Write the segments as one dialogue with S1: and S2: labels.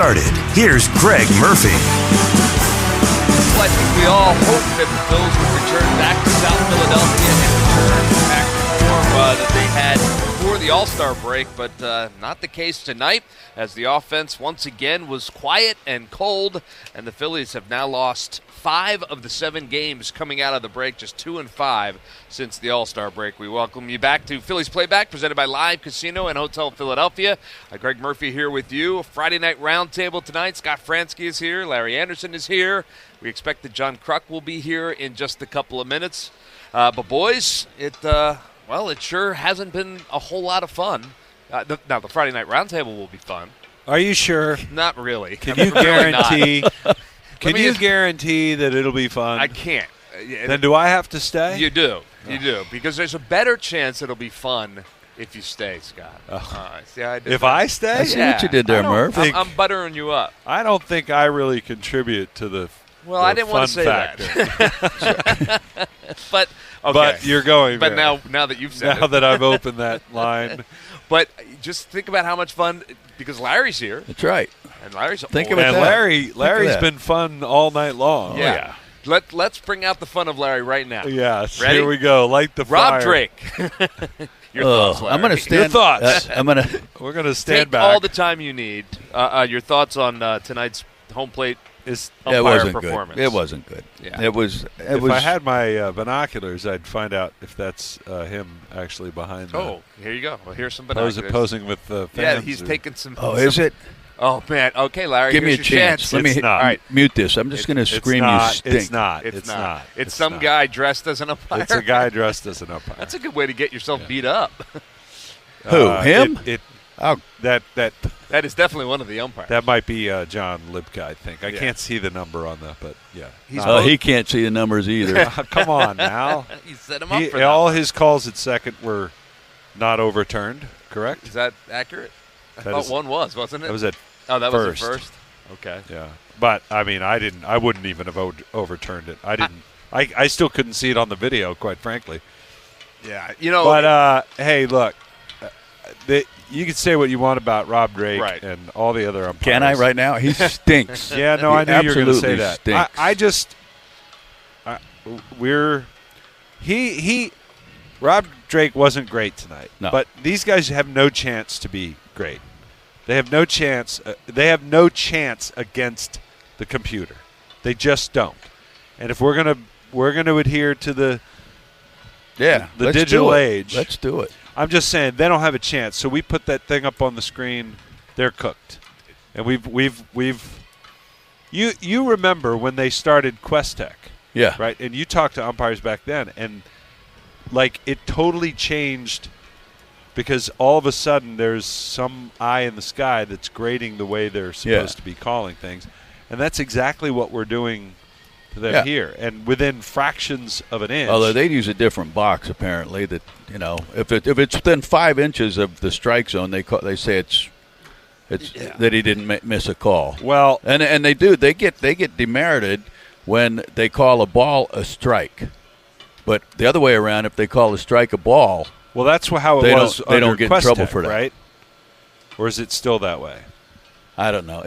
S1: Started. Here's Greg Murphy.
S2: Well, I think we all hope that the Phils would return back to South Philadelphia and return back to form that they had before the All-Star break, but not the case tonight, as the offense once again was quiet and cold, and the Phillies have now lost 5 of the 7 games coming out of the break, just 2-5 since the All-Star break. We welcome you back to Phillies Playback, presented by Live Casino and Hotel Philadelphia. Greg Murphy here with you. Friday Night Roundtable tonight. Scott Fransky is here. Larry Anderson is here. We expect that John Kruk will be here in just a couple of minutes. But boys, it sure hasn't been a whole lot of fun. Now, the Friday Night Roundtable will be fun.
S3: Are you sure?
S2: Not really.
S3: Can you guarantee? Can you guarantee that it'll be fun?
S2: I can't.
S3: Then do I have to stay?
S2: You do. You do. Because there's a better chance it'll be fun if you stay, Scott. See how I did
S3: if
S2: that?
S3: I stay?
S4: I see what you did there, Murph.
S2: I'm buttering you up.
S3: I don't think I really contribute to the
S2: Well, I didn't want to say
S3: factor.
S2: that. But okay.
S3: But you're going
S2: But
S3: there.
S2: now that you've said
S3: Now
S2: it.
S3: that I've opened that line.
S2: But just think about how much fun, because Larry's here.
S4: That's right.
S2: And Larry's
S4: Think
S2: old.
S4: about
S3: And
S4: that.
S3: Larry's
S4: that.
S3: been fun all night long.
S2: Yeah. Let's bring out the fun of Larry right now.
S3: Yes.
S2: Ready?
S3: Here we go. Light the
S2: Rob
S3: fire.
S2: Drake. Your thoughts, Larry.
S4: I'm going to stand.
S3: Your thoughts.
S4: I'm going to.
S3: We're going to stand
S2: Take
S3: back.
S2: all the time you need. Your thoughts on tonight's home plate
S3: Is
S4: It
S2: umpire
S4: wasn't
S2: performance.
S4: good. It wasn't good.
S2: Yeah.
S4: It was.
S3: if I had my binoculars, I'd find out if that's him actually behind the
S2: Oh, here you go. Well, here's some binoculars.
S3: posing with the fans.
S2: Yeah, he's taking some.
S4: Oh, is it?
S2: Oh, man. Okay, Larry.
S4: Give me a
S2: here's your
S4: chance. Let me
S3: It's not.
S2: All right.
S4: mute this. I'm just going to scream.
S3: not,
S4: You stink.
S3: It's not.
S2: It's not.
S3: not.
S2: It's some
S3: not.
S2: guy dressed as an umpire.
S3: It's a guy dressed as an umpire.
S2: That's a good way to get yourself beat up.
S4: Who? Him?
S3: Oh, that
S2: That is definitely one of the umpires.
S3: that might be John Lipka, I think. I
S2: Yeah.
S3: can't see the number on that, but yeah.
S2: He's
S3: No.
S4: He can't see the numbers either.
S3: Come on now.
S2: You set him up for that.
S3: All his calls at second were not overturned, correct?
S2: Is that accurate? I
S3: That
S2: thought
S3: is-
S2: one was, wasn't it?
S3: That was at
S2: oh, that
S3: first.
S2: was at first? Okay.
S3: Yeah. But I mean, I wouldn't even have overturned it. I still couldn't see it on the video, quite frankly.
S2: Yeah. You know.
S3: But hey, look. You can say what you want about Rob Drake
S2: Right.
S3: and all the other umpires.
S4: Can I right now? He stinks.
S3: Yeah, no, I knew you were going to say
S4: absolutely
S3: that.
S4: stinks.
S3: Rob Drake wasn't great tonight.
S4: No.
S3: But these guys have no chance to be great. They have no chance. They have no chance against the computer. They just don't. And if we're gonna adhere to the
S4: Yeah.
S3: the
S4: let's
S3: digital
S4: do it.
S3: age.
S4: Let's do it.
S3: I'm just saying they don't have a chance. So we put that thing up on the screen. They're cooked. And you remember when they started Questec,
S4: Yeah.
S3: right? And you talked to umpires back then, and like it totally changed because all of a sudden there's some eye in the sky that's grading the way they're supposed to be calling things, and that's exactly what we're doing to them here. And within fractions of an inch.
S4: Although they'd use a different box apparently. That if it's within 5 inches of the strike zone, they say it's that he didn't miss a call.
S3: Well,
S4: and they do. They get demerited when they call a ball a strike. But the other way around, if they call a strike a ball,
S3: well, that's how it
S4: they
S3: was.
S4: don't
S3: under
S4: get in trouble
S3: Questec,
S4: for that,
S3: right? Or is it still that way?
S4: I don't know.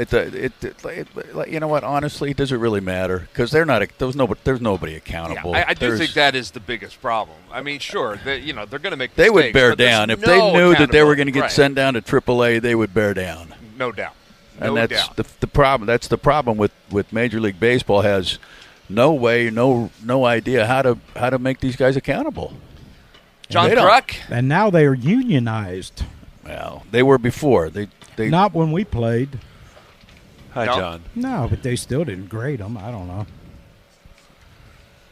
S4: You know what? Honestly, does it really matter? Because there's nobody accountable.
S2: Yeah, I do think that is the biggest problem. I mean, sure, they're going to make mistakes.
S4: They would bear
S2: but there's
S4: down if
S2: no
S4: they knew that they were going to get
S2: right.
S4: sent down to AAA. They would bear down.
S2: No doubt.
S4: And that's the problem. That's the problem with Major League Baseball. Has no way, no idea how to make these guys accountable.
S2: John
S4: They don't.
S2: Kruk.
S5: And now they are unionized.
S4: Well, they were before. They
S5: Not when we played.
S3: Hi,
S2: No.
S3: John.
S5: No, but they still didn't grade them. I don't know.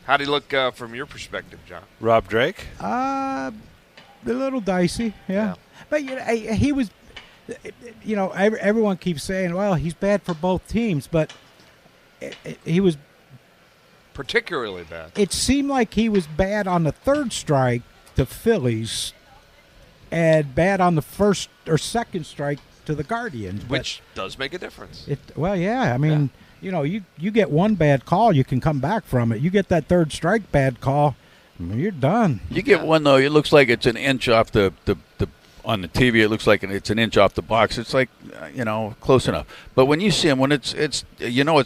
S2: How do you look from your perspective, John?
S3: Rob Drake?
S5: A little dicey, yeah. But he was, everyone keeps saying, well, he's bad for both teams, but he was.
S2: Particularly bad.
S5: It seemed like he was bad on the third strike to Phillies, and bad on the first or second strike to the Guardians,
S2: Which does make a difference.
S5: I mean, you get one bad call, you can come back from it. You get that third strike bad call, you're done.
S4: You get one though. It looks like it's an inch off the on the TV, it looks like it's an inch off the box. It's like, close enough. But when you see him, when it's it's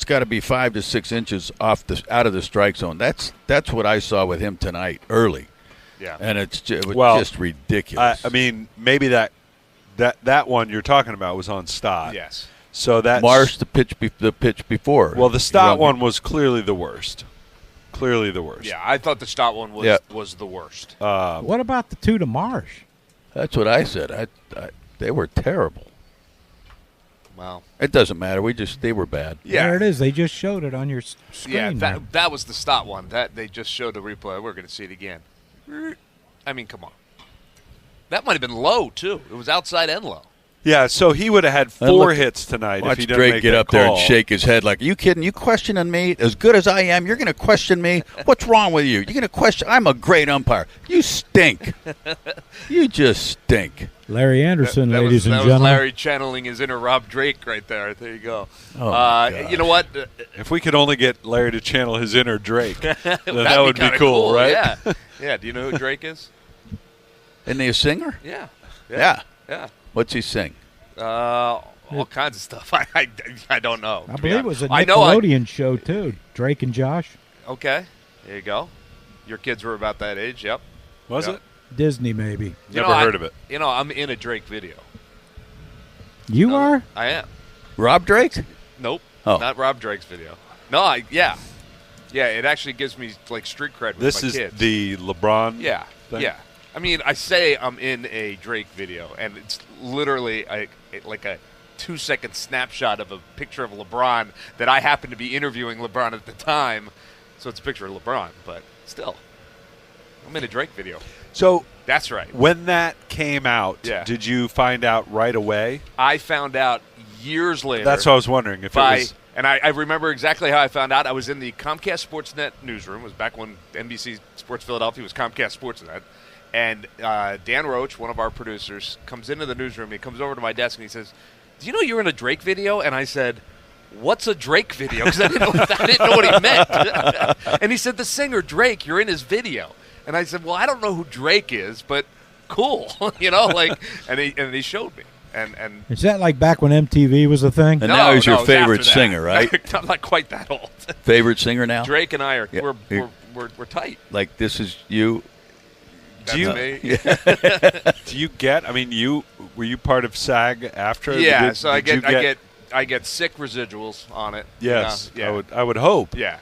S4: got to be 5 to 6 inches out of the strike zone. That's what I saw with him tonight early.
S2: Yeah,
S4: and it was just ridiculous.
S3: I mean, maybe that one you're talking about was on Stott.
S2: Yes.
S3: So that's
S4: Marsh the pitch before.
S3: Well, the Stott one was clearly the worst. Clearly the worst.
S2: Yeah, I thought the Stott one was the worst.
S5: What about the two to Marsh?
S4: That's what I said. They were terrible.
S2: Wow.
S4: It doesn't matter. They were bad.
S2: Yeah.
S5: There it is. They just showed it on your screen.
S2: Yeah, that was the Stott one. That they just showed the replay. We're going to see it again. I mean, come on. That might have been low too. It was outside and low.
S3: Yeah, so he would have had 4 hits tonight if he didn't
S4: Drake
S3: make
S4: get
S3: that
S4: up there
S3: call.
S4: and shake his head like, "Are you kidding? You questioning me? As good as I am, you're going to question me? What's wrong with you? You're going to question? I'm a great umpire. You stink. You just stink."
S5: Larry Anderson,
S2: that
S5: ladies and
S2: was
S5: gentlemen.
S2: Larry channeling his inner Rob Drake right there. There you go.
S4: Oh,
S2: you know what?
S3: If we could only get Larry to channel his inner Drake, then that
S2: That'd
S3: would be
S2: kinda
S3: cool, right?
S2: Yeah. Yeah. Do you know who Drake is?
S4: Isn't he a singer?
S2: Yeah.
S4: Yeah.
S2: Yeah.
S4: What's he sing?
S2: All kinds of stuff. I don't know.
S5: I believe it was a
S2: I know
S5: Nickelodeon show, too. Drake and Josh.
S2: Okay. There you go. Your kids were about that age. Yep.
S3: Was
S2: Yep.
S3: it?
S5: Disney, maybe.
S3: Never heard of it.
S2: I'm in a Drake video.
S5: You are?
S2: I am.
S4: Rob Drake?
S2: Nope.
S4: Oh.
S2: Not Rob Drake's video. No, yeah. Yeah, it actually gives me, like, street cred with
S3: This
S2: my
S3: is
S2: kids.
S3: the LeBron
S2: Yeah,
S3: thing?
S2: yeah. I mean, I say I'm in a Drake video, and it's literally like a 2-second snapshot of a picture of LeBron that I happen to be interviewing LeBron at the time. So it's a picture of LeBron, but still. I'm in a Drake video.
S3: So
S2: That's right.
S3: when that came out,
S2: Yeah.
S3: did you find out right away?
S2: I found out years later.
S3: That's what I was wondering. If it was
S2: And I remember exactly how I found out. I was in the Comcast Sportsnet newsroom. It was back when NBC Sports Philadelphia was Comcast Sportsnet. And Dan Roach, one of our producers, comes into the newsroom. He comes over to my desk and he says, "Do you know you're in a Drake video?" And I said, "What's a Drake video?" Because I didn't know what he meant. And he said, "The singer Drake, you're in his video." And I said, "Well, I don't know who Drake is, but cool." And he showed me. And
S5: Is that like back when MTV was a thing?
S4: And now he's your
S2: it was
S4: favorite
S2: after that.
S4: singer, right?
S2: I'm not quite that old.
S4: Favorite singer now?
S2: Drake and I are
S4: Yeah.
S2: we're tight.
S4: Like, this is you.
S2: That's
S3: you-
S2: me.
S3: do you get? I mean, were you part of SAG after?
S2: Yeah,
S3: Did-
S2: so I
S3: did you
S2: I get sick residuals on it.
S3: Yes,
S2: Yeah.
S3: I would hope.
S2: Yeah.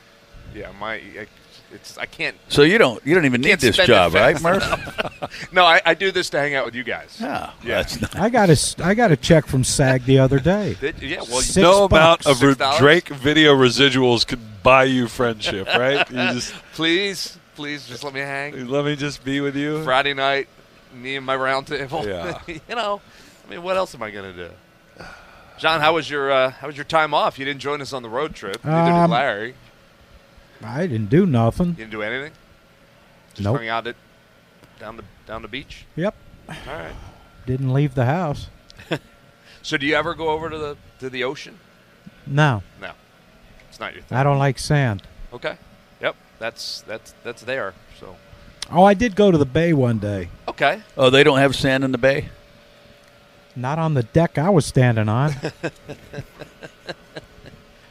S2: I can't.
S4: So you don't even need
S2: Can't
S4: this
S2: spend
S4: job,
S2: it
S4: right,
S2: fast
S4: Murph?
S2: No, I do this to hang out with you guys.
S4: Yeah,
S2: Yeah.
S4: that's not.
S5: I got a check from SAG the other day.
S2: Yeah, well,
S5: Six
S3: No amount
S5: bucks.
S3: of
S2: $6?
S3: Drake video residuals could buy you friendship, right? You just
S2: please, just let me hang.
S3: let me just be with you.
S2: Friday night, me and my round table.
S3: Yeah.
S2: I mean, what else am I going to do? John, how was your time off? You didn't join us on the road trip. Neither did Larry.
S5: I didn't do nothing.
S2: You didn't do anything. Just
S5: Nope.
S2: hung out down the beach.
S5: Yep.
S2: All right.
S5: Didn't leave the house.
S2: So, do you ever go over to the ocean?
S5: No,
S2: No, it's not your thing.
S5: I don't like sand.
S2: Okay. Yep. That's there. So.
S5: Oh, I did go to the bay one day.
S2: Okay.
S4: Oh, they don't have sand in the bay?
S5: Not on the deck I was standing on.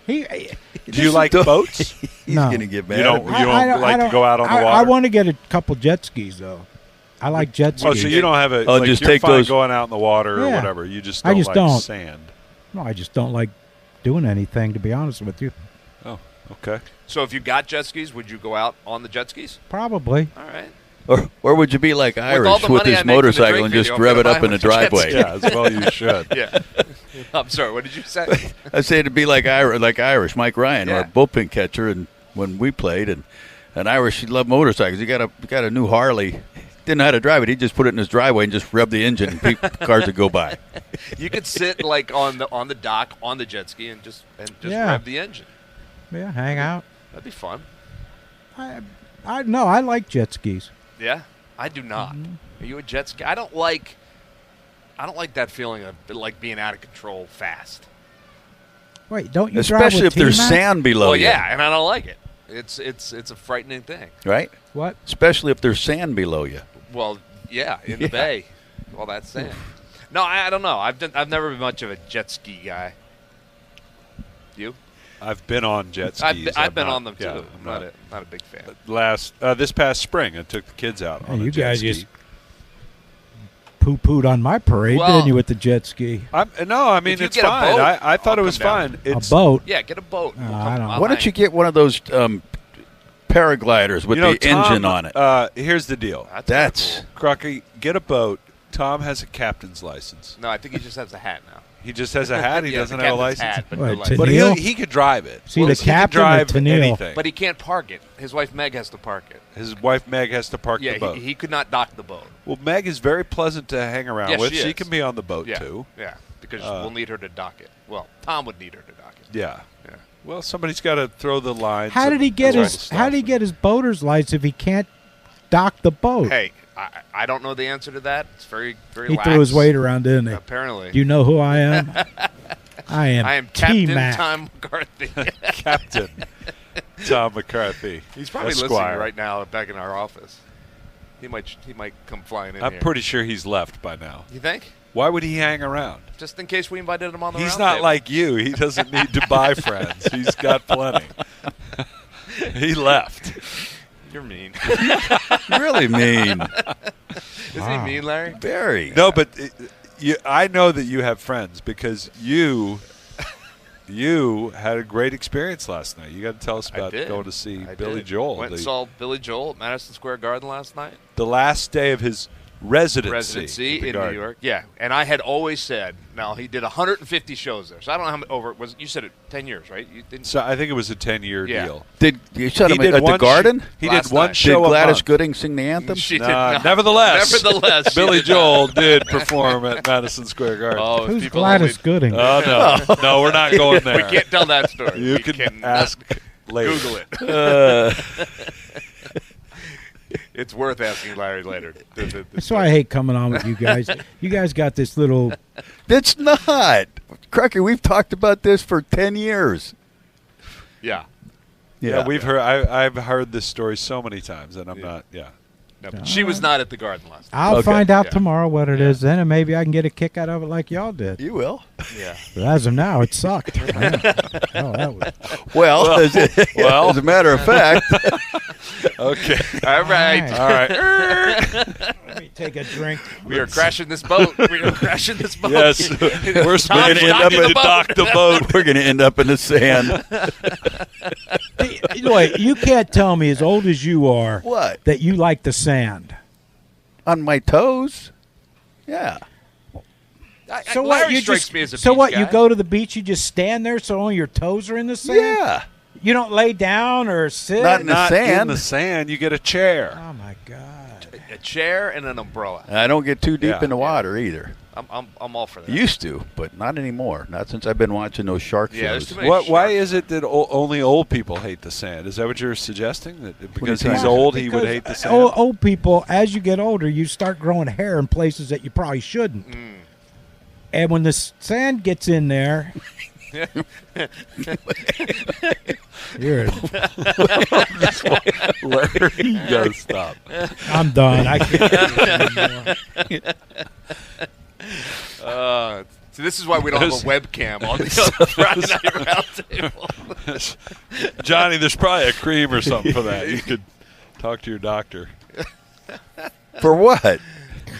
S3: Do you like boats?
S4: He's
S5: No.
S4: going to get mad.
S3: You don't-
S4: at me.
S3: you don't like to go out on the
S5: I
S3: water?
S5: want to get a couple jet skis, though. I like jet skis.
S3: Oh, so you don't have a?
S4: Oh,
S3: like,
S4: just
S3: you're
S4: take
S3: fine
S4: those-
S3: going out in the water or
S5: Yeah.
S3: whatever. You just
S5: I
S3: don't
S5: just
S3: like
S5: don't.
S3: sand.
S5: No, I just don't like doing anything, to be honest with you.
S3: Oh, okay.
S2: So, if you got jet skis, would you go out on the jet skis?
S5: Probably.
S2: All right.
S4: Or would you be like
S2: all
S4: Irish
S2: the
S4: with
S2: money I
S4: his
S2: make from the
S4: motorcycle
S2: Drake
S4: and just
S2: video,
S4: rev
S2: I'm
S4: it
S2: gonna
S4: up
S2: buy
S4: in the
S2: a jet
S4: driveway?
S3: Yeah, as well you should.
S2: Yeah. I'm sorry. What did you say?
S4: I say to be like Irish, Mike Ryan, or
S2: Yeah.
S4: a bullpen catcher, and when we played, and Irish, he loved motorcycles. He got a new Harley. Didn't know how to drive it. He just put it in his driveway and just rev the engine, and cars would go by.
S2: You could sit like on the dock on the jet ski and just
S5: Yeah.
S2: rev the engine.
S5: Yeah, hang out.
S2: That'd be fun.
S5: I like jet skis.
S2: Yeah, I do not.
S5: Mm-hmm.
S2: Are you a jet ski? I don't like that feeling of like being out of control fast.
S5: Wait, don't you drive
S4: Especially
S5: with
S4: if there's
S5: T-Mac?
S4: sand below
S2: Well,
S4: you.
S2: yeah, and I don't like it. It's a frightening thing.
S4: Right?
S5: What?
S4: Especially if there's sand below you.
S2: Well, yeah, in the
S4: Yeah.
S2: bay. all that sand. No, I don't know. I've never been much of a jet ski guy. You?
S3: I've been on jet skis.
S2: I've been on them too.
S3: Yeah,
S2: I'm not a big fan.
S3: This past spring, I took the kids out on a
S5: you
S3: jet
S5: guys
S3: ski.
S5: just poo-pooed on my parade, didn't you, with the jet ski?
S3: No, I mean,
S2: If you
S3: it's
S2: get a
S3: fine.
S2: boat,
S3: I thought it
S2: I'll
S3: was
S2: come down.
S3: fine. It's
S5: A boat?
S2: Yeah, get a boat.
S5: I don't-
S4: Why don't you get one of those paragliders with the
S3: Tom,
S4: engine on it?
S3: Here's the deal.
S4: That's
S3: Crocky, get a boat. Tom has a captain's license.
S2: No, I think he just has a hat now.
S3: He just has a hat. He
S2: Yeah,
S3: doesn't
S2: the
S3: have a
S2: captain's
S3: license.
S2: hat, but
S5: What,
S2: no
S5: to
S2: license.
S3: But
S5: Neil?
S3: he could drive it.
S5: See, the
S3: He could
S5: captain or
S3: drive
S5: Tennille?
S3: anything.
S2: But he can't park it. His wife Meg has to park it.
S3: His wife Meg has to park
S2: Yeah,
S3: the boat.
S2: he could not dock the boat.
S3: Well, Meg is very pleasant to hang around
S2: Yes,
S3: with.
S2: she is.
S3: Can be on the boat
S2: Yeah,
S3: too.
S2: yeah, because we'll need her to dock it. Well, Tom would need her to dock it.
S3: Yeah.
S2: Yeah.
S3: Well, somebody's got to throw the lines.
S5: How did he get
S3: and all
S5: his
S3: the
S5: How did he
S3: stuff.
S5: get his boater's license if he can't dock the boat?
S2: Hey, I don't know the answer to that. It's very, very
S5: He
S2: lax.
S5: threw his weight around, didn't he?
S2: Apparently.
S5: Do you know who I am? I am
S2: Captain
S5: T-Mac.
S2: Tom McCarthy.
S3: Captain Tom McCarthy?
S2: He's probably
S3: Esquire.
S2: listening right now back in our office. He might come flying in
S3: I'm
S2: here.
S3: pretty sure he's left by now.
S2: You think?
S3: Why would he hang around?
S2: Just in case we invited him on the
S3: He's
S2: round
S3: not
S2: table.
S3: like you. He doesn't need to buy friends. He's got plenty. He left.
S2: You're mean.
S4: really mean.
S2: Is he mean, Larry?
S4: Very.
S3: No, but I know that you have friends because you had a great experience last night. You got to tell us about going to see Billy Joel.
S2: Went and saw Billy Joel at Madison Square Garden last night.
S3: The last day of his residency
S2: in
S3: Garden.
S2: New York. Yeah, and I had always said, now he did 150 shows there, so I don't know how many over. You said it 10 years, right? You didn't.
S3: So I think it was a 10-year deal.
S4: Did you shut
S3: He
S4: him
S3: did
S4: at the
S3: one
S4: Garden?
S3: He
S2: Last
S3: did one
S2: night.
S3: show
S4: Did Gladys
S3: a month.
S4: Gooding sing the anthem?
S2: She did not.
S3: Nevertheless,
S2: Nevertheless, she
S3: Billy
S2: did
S3: Joel did perform at Madison Square Garden.
S2: Oh,
S5: Who's
S2: people
S5: Gladys
S2: only-
S5: Gooding?
S3: Oh, no. No, we're not going there.
S2: We can't tell that story.
S3: You
S2: We
S3: can
S2: cannot
S3: ask later.
S2: Google it. It's worth asking Larry later.
S5: That's why I hate coming on with you guys. You guys got this little.
S4: It's not. Cracker, we've talked about this for 10 years.
S2: Yeah.
S3: Yeah, we've heard. I've heard this story so many times, and I'm not. Yeah.
S2: No, but she was not at the Garden last night.
S5: I'll find out
S2: Yeah.
S5: tomorrow what it is then, and maybe I can get a kick out of it like y'all did.
S4: You will.
S2: Yeah.
S5: But as of now, it sucked. Yeah. Oh, that was.
S4: Well, as a matter of fact,
S3: Okay.
S2: All right.
S3: All right.
S5: Let me take a drink.
S2: We are crashing this boat. We are crashing this boat.
S3: Yes. We're
S2: Tom's
S3: going to end up
S2: docking
S3: in
S2: the boat.
S3: dock the boat.
S4: we're going to end up in the sand.
S5: Wait, you can't tell me, as old as you are,
S4: What?
S5: that you like the sand.
S4: On my toes? Yeah.
S5: So
S2: Larry
S5: what? You
S2: strikes
S5: just
S2: me as a
S5: so
S2: beach
S5: what?
S2: guy.
S5: You go to the beach, you just stand there, so only your toes are in the sand.
S4: Yeah.
S5: You don't lay down or sit.
S4: Not in the
S3: Not
S4: sand.
S3: in the sand. You get a chair.
S5: Oh my God!
S2: A chair and an umbrella.
S4: I don't get too deep
S3: Yeah.
S4: in the water either.
S2: I'm all for that.
S4: Used to, but not anymore. Not since I've been watching those shark
S2: Yeah, there's
S4: shows.
S2: too many
S3: Why
S2: sharks.
S3: is it that only old people hate the sand? Is that what you're suggesting? That because
S4: you
S3: he's
S4: talking
S3: old, he would
S5: Because
S3: hate the sand?
S5: Old people, as you get older, you start growing hair in places that you probably shouldn't. And when the sand gets in there, you're,
S3: Larry, you gotta stop.
S5: I'm done. I can't do it anymore.
S2: So this is why we don't have a webcam on the Friday Night Roundtable.
S3: Johnny, there's probably a cream or something for that. You could talk to your doctor.
S4: For what?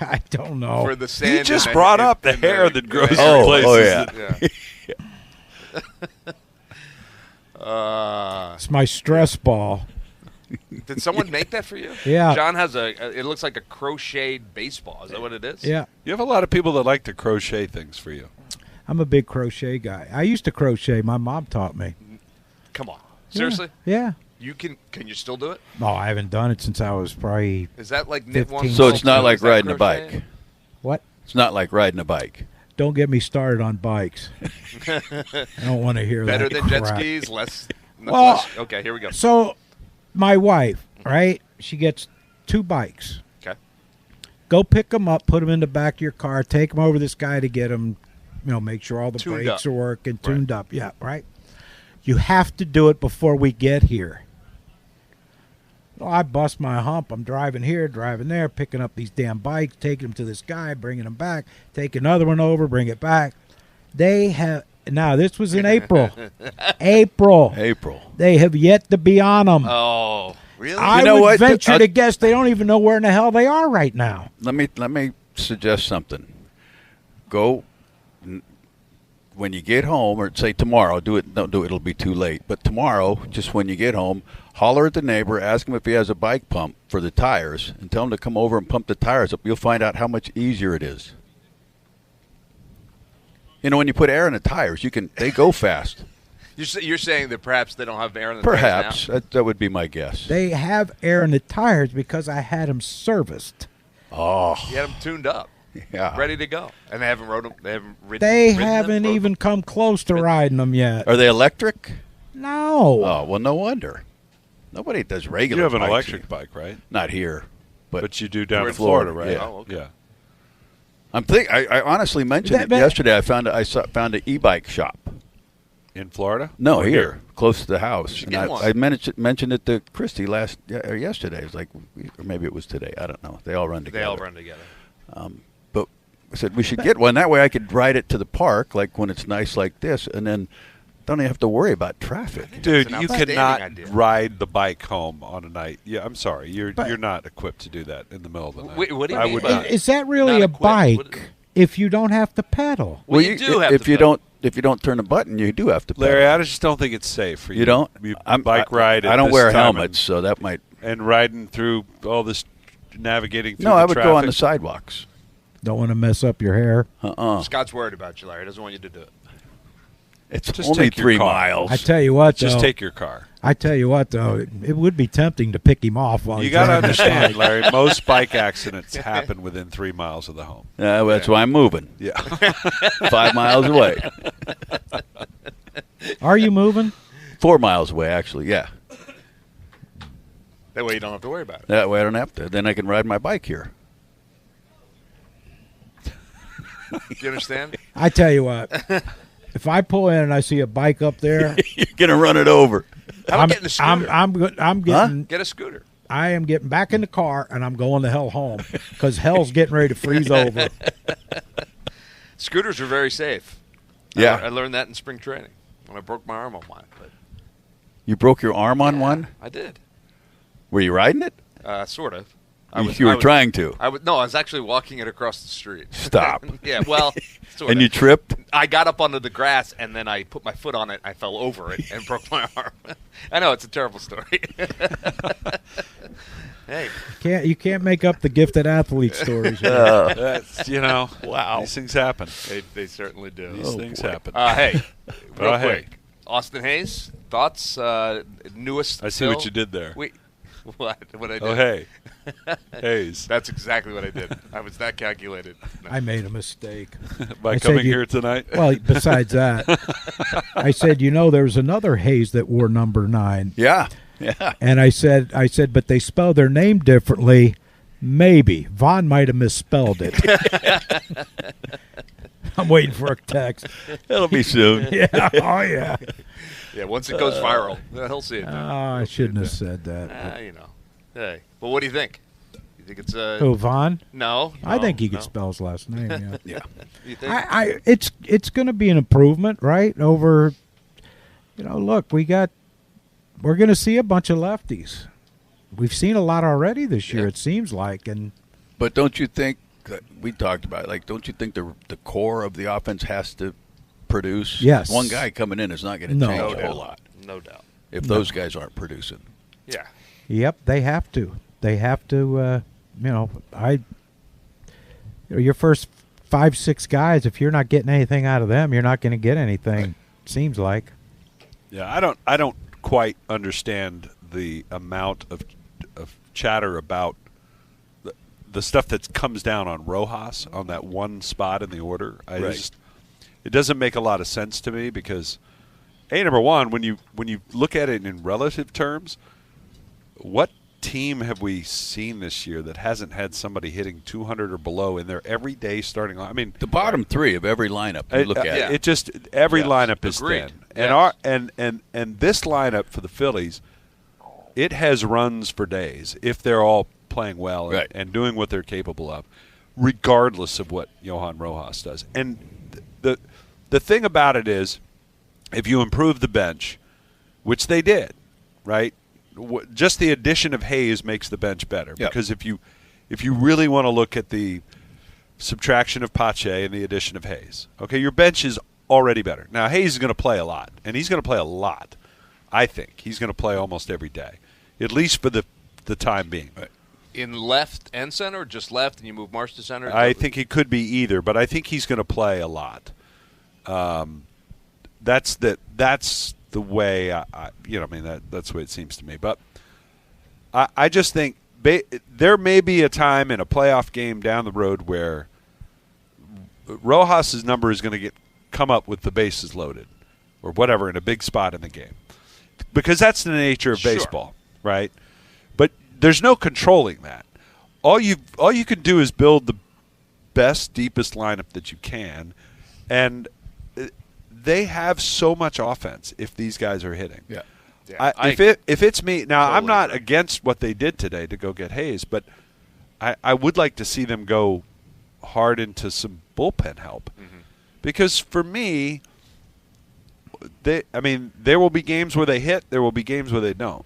S5: I don't know.
S2: For the sand.
S3: He just
S2: in
S3: brought
S2: in-
S3: up the
S2: in
S3: hair that grows in
S4: Oh,
S3: places.
S4: oh, yeah.
S3: that-
S5: It's my stress ball.
S2: Did someone make that for you?
S5: Yeah.
S2: John has it looks like a crocheted baseball. Is that what it is?
S5: Yeah.
S3: You have a lot of people that like to crochet things for you.
S5: I'm a big crochet guy. I used to crochet. My mom taught me.
S2: Come on. Seriously?
S5: Yeah.
S2: You can you still do it?
S5: No, I haven't done it since I was probably
S2: Is that like knit
S5: 15.
S2: one?
S4: So it's not
S2: is
S4: like
S2: that
S4: riding a
S2: crocheting?
S4: bike.
S5: what?
S4: It's not like riding a bike.
S5: Don't get me started on bikes. I don't want to hear
S2: Better
S5: that
S2: than jet
S5: crap.
S2: skis, less.
S5: Well-
S2: less okay, here we go.
S5: So, my wife, right? She gets 2 bikes.
S2: Okay.
S5: Go pick them up, put them in the back of your car, take them over to this guy to get them, make sure all the
S2: Tuned
S5: brakes
S2: up.
S5: are working, tuned up. Yeah, right? You have to do it before we get here. Oh, I bust my hump. I'm driving here, driving there, picking up these damn bikes, taking them to this guy, bringing them back, take another one over, bring it back. They have now. This was in April. April. They have yet to be on them.
S2: Oh, really?
S5: I would venture to guess they don't even know where in the hell they are right now.
S4: Let me suggest something. Go when you get home, or say tomorrow. Don't do it. It'll be too late. But tomorrow, just when you get home, holler at the neighbor, ask him if he has a bike pump for the tires, and tell him to come over and pump the tires up. You'll find out how much easier it is. You know, when you put air in the tires, they go fast.
S2: You're saying that perhaps they don't have air in the
S4: tires now?
S2: Perhaps.
S4: That would be my guess.
S5: They have air in the tires because I had them serviced.
S4: Oh.
S2: You had them tuned up.
S4: Yeah.
S2: Ready to go. And they haven't ridden
S5: They haven't even come close to riding them yet.
S4: Are they electric?
S5: No.
S4: Oh, well, no wonder. Nobody does regular
S3: You have an
S4: bikes
S3: electric
S4: here.
S3: bike, right?
S4: Not here.
S3: But you do down
S2: We're
S3: in
S2: in
S3: Florida,
S2: Florida,
S3: right?
S2: right? Oh, okay.
S3: Yeah.
S4: I honestly mentioned it yesterday. I found an e-bike shop.
S3: In Florida?
S4: No,
S3: Or
S4: here, close to the house.
S2: should
S4: And
S2: get one.
S4: I mentioned it to Christy yesterday. It was like, or maybe it was today. I don't know. They all run together.
S2: They all run together.
S4: But I said we should get one. That way I could ride it to the park, like when it's nice like this, and then don't even have to worry about traffic.
S3: Dude,
S2: That's an
S3: you
S2: outstanding
S3: cannot
S2: idea.
S3: ride the bike home on a night. Yeah, I'm sorry. You're not equipped to do that in the middle of the night.
S2: Wait, what do you
S3: I
S2: mean
S3: would
S2: by
S3: not.
S2: that?
S5: Is that really
S2: Not
S5: a
S2: equipped.
S5: bike if you don't have to pedal?
S2: Well, you do have
S4: if
S2: to
S4: you
S2: pedal.
S4: if you don't turn the button, you do have to pedal.
S3: Larry, I just don't think it's safe for you.
S4: You don't?
S3: You
S4: I'm-
S3: bike ride.
S4: I
S3: at
S4: don't
S3: this
S4: wear
S3: time
S4: helmets, so that might.
S3: and riding through all this, navigating through
S4: No,
S3: the
S4: I would
S3: traffic.
S4: go on the sidewalks.
S5: Don't want to mess up your hair.
S2: Scott's worried about you, Larry. He doesn't want you to do it.
S4: It's
S3: Just
S4: only
S3: take your
S4: 3
S3: car.
S4: miles.
S5: I tell you what, though.
S3: Just take your car.
S5: I tell you what, though, it would be tempting to pick him off while
S3: You
S5: he's
S3: got to
S5: driving the
S3: understand,
S5: bike.
S3: Larry, most bike accidents happen within 3 miles of the home.
S4: That's why I'm moving.
S3: Yeah.
S4: 5 miles away.
S5: Are you moving?
S4: 4 miles away, actually. Yeah.
S2: That way you don't have to worry about it.
S4: That way I don't have to. Then I can ride my bike here.
S2: You understand?
S5: I tell you what. If I pull in and I see a bike up there,
S4: You're gonna run it over.
S2: How about getting a scooter?
S5: I'm getting.
S2: Get a scooter.
S5: I am getting back in the car and I'm going the hell home because hell's getting ready to freeze over.
S2: Scooters are very safe.
S4: Yeah.
S2: I learned that in spring training when I broke my arm on one. But
S4: You broke your arm on one?
S2: I did.
S4: Were you riding it?
S2: Sort of.
S4: You were trying to.
S2: I was actually walking it across the street.
S4: Stop.
S2: Yeah, well, sort
S4: And
S2: of.
S4: you tripped?
S2: I got up onto the grass, and then I put my foot on it. I fell over it and broke my arm. I know, it's a terrible story. Hey.
S5: You can't make up the gifted athlete stories.
S3: That's,
S4: Wow.
S3: These things happen.
S2: They certainly do.
S3: These things happen.
S2: Hey, real
S3: hey.
S2: quick. Austin Hayes, thoughts? Newest
S3: I see
S2: Phil?
S3: what you did there.
S2: What I did?
S3: Oh, hey. Hayes.
S2: That's exactly what I did. I was that calculated. No.
S5: I made a mistake.
S3: By
S5: I said
S3: coming
S5: you-
S3: here tonight?
S5: Well, besides that, I said, there was another Hayes that wore number 9.
S4: Yeah. Yeah.
S5: And I said, but they spell their name differently. Maybe. Vaughn might have misspelled it. I'm waiting for a text.
S4: It'll be soon.
S5: Yeah. Oh, yeah.
S2: Yeah, once it goes viral, he'll see it.
S5: Oh, I shouldn't have said that.
S2: Hey, well, what do you think? You think it's
S5: Who, Vaughn?
S2: No,
S5: I think he could
S2: no.
S5: spell his last name, yeah.
S4: Yeah.
S2: You think?
S5: It's going to be an improvement, right? Over, look, we're going to see a bunch of lefties. We've seen a lot already this year,
S2: Yeah.
S5: it seems like, and
S4: But don't you think we talked about it, like don't you think the core of the offense has to produce?
S5: Yes.
S4: One guy coming in is not going to
S5: No.
S4: change
S2: No
S4: a
S2: doubt.
S4: whole lot
S2: No doubt.
S4: if those guys aren't producing.
S2: Yeah.
S5: yep, they have to. They have to. Your first 5-6 guys. If you're not getting anything out of them, you're not going to get anything. Seems like.
S3: Yeah, I don't quite understand the amount of chatter about the stuff that comes down on Rojas on that one spot in the order. It doesn't make a lot of sense to me because, number one, when you look at it in relative terms, what team have we seen this year that hasn't had somebody hitting 200 or below in their everyday starting line? I mean,
S4: The bottom 3 of every lineup you look at.
S2: yeah.
S3: it just every
S2: Yes.
S3: lineup is
S2: Agreed.
S3: thin, and
S2: Yes.
S3: and this lineup for the Phillies it has runs for days if they're all playing well and,
S4: Right.
S3: and doing what they're capable of, regardless of what Johan Rojas does. And the thing about it is, if you improve the bench, which they did, right? Just the addition of Hayes makes the bench better.
S4: Yep.
S3: Because if you really want to look at the subtraction of Pache and the addition of Hayes, okay, your bench is already better. Now, Hayes is going to play a lot, and he's going to play a lot. I think he's going to play almost every day, at least for the time being.
S4: Right.
S2: In left and center, or just left, and you move Marsh to center?
S3: I think he could be either, but I think he's going to play a lot. That's the way that's the way it seems to me. But I just think there may be a time in a playoff game down the road where Rojas's number is going to come up with the bases loaded or whatever in a big spot in the game, because that's the nature of baseball, right? But there's no controlling that. All you can do is build the best, deepest lineup that you can, and they have so much offense if these guys are hitting.
S4: Yeah.
S3: If it's me now,
S2: totally
S3: I'm not
S2: agree.
S3: against what they did today to go get Hayes, but I would like to see them go hard into some bullpen help, because for me, there will be games where they hit, there will be games where they don't.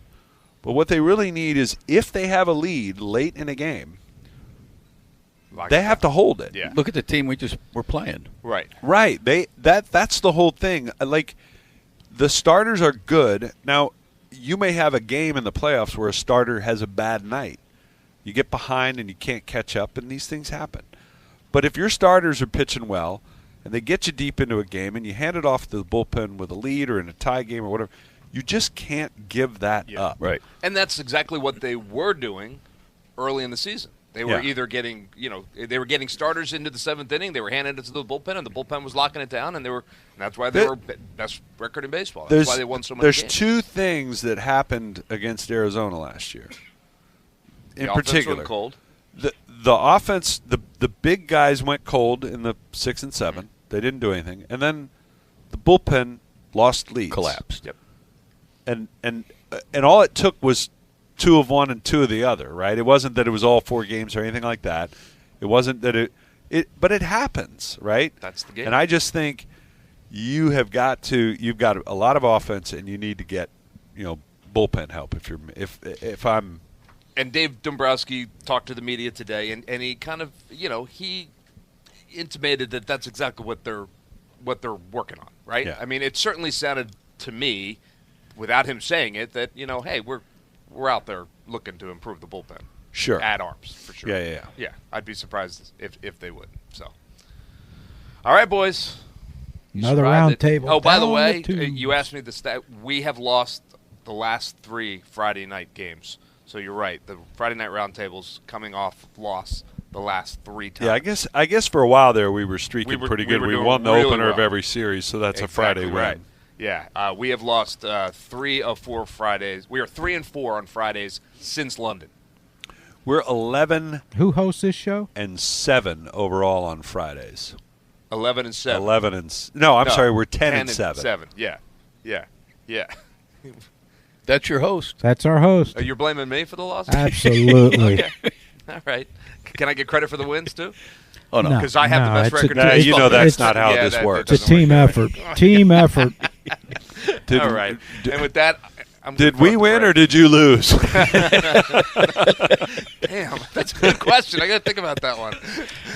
S3: But what they really need is, if they have a lead late in a game, they have to hold it.
S2: Yeah.
S4: Look at the team we just were playing.
S2: Right.
S3: Right. That's the whole thing. Like, the starters are good. Now, you may have a game in the playoffs where a starter has a bad night. You get behind and you can't catch up, and these things happen. But if your starters are pitching well and they get you deep into a game and you hand it off to the bullpen with a lead or in a tie game or whatever, you just can't give that up.
S4: Right.
S2: And that's exactly what they were doing early in the season. They were either getting, they were getting starters into the seventh inning. They were handing it to the bullpen, and the bullpen was locking it down. And that's why they were best record in baseball. That's why they won so many games.
S3: There's two things that happened against Arizona last year. In
S2: The offense
S3: particular,
S2: went cold.
S3: The offense, the big guys went cold in the 6 and 7. They didn't do anything, and then the bullpen lost leads,
S4: Collapsed.
S2: Yep.
S3: and all it took was 2 of one and 2 of the other. Right? It wasn't that it was all 4 games or anything like that. It wasn't that but it happens, right?
S2: That's the game.
S3: And I just think you've got a lot of offense, and you need to get bullpen help if I'm.
S2: And Dave Dombrowski talked to the media today, and he kind of, he intimated that that's exactly what they're working on, right?
S3: Yeah.
S2: I mean, it certainly sounded to me, without him saying it, that hey, we're out there looking to improve the bullpen.
S3: Sure.
S2: Add arms for sure.
S3: Yeah.
S2: I'd be surprised if they would. So, all right, boys. You
S5: Another
S2: survived
S5: round
S2: it.
S5: table.
S2: Oh, by the
S5: Down
S2: way,
S5: the tubes.
S2: you asked me the stat. We have lost the last 3 Friday night games. So you're right. The Friday Night Roundtable's coming off loss the last 3 times.
S3: Yeah, I guess for a while there we were streaking pretty good.
S2: we were
S3: We
S2: doing
S3: won the
S2: really
S3: opener of
S2: well.
S3: every series, so that's
S2: Exactly
S3: a Friday win.
S2: right. Yeah, we have lost 3 of 4 Fridays. We are 3-4 on Fridays since London.
S3: We're 11
S5: Who hosts this show?
S3: and 7 overall on Fridays.
S2: 11 and 7.
S3: 11 and sorry, we're 10 and 7.
S2: 7. Yeah.
S4: That's your host.
S5: That's our host.
S2: You're blaming me for the loss?
S5: Absolutely.
S2: Okay. All right. Can I get credit for the wins too?
S4: Oh, no.
S5: No.
S2: Because I have the best
S5: it's
S2: record.
S5: a-
S2: in
S3: Nah,
S2: baseball.
S3: you know that's
S5: It's-
S3: not how
S2: Yeah,
S3: this
S2: that
S3: works.
S5: It's a
S2: doesn't
S5: team
S2: work.
S5: effort. Team effort.
S2: All right. And with that, I'm
S3: Did
S2: gonna
S3: we
S2: throw
S3: win
S2: the
S3: or did you lose?
S2: Damn, that's a good question. I got to think about that one.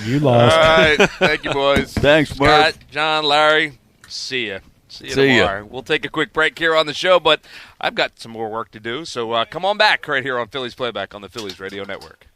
S5: You
S2: All
S5: lost.
S2: right. Thank you, boys.
S4: Thanks,
S2: Scott,
S4: Murph.
S2: John, Larry. See ya. See
S4: See ya.
S2: tomorrow. We'll take a quick break here on the show, but I've got some more work to do. So come on back right here on Phillies Playback on the Phillies Radio Network.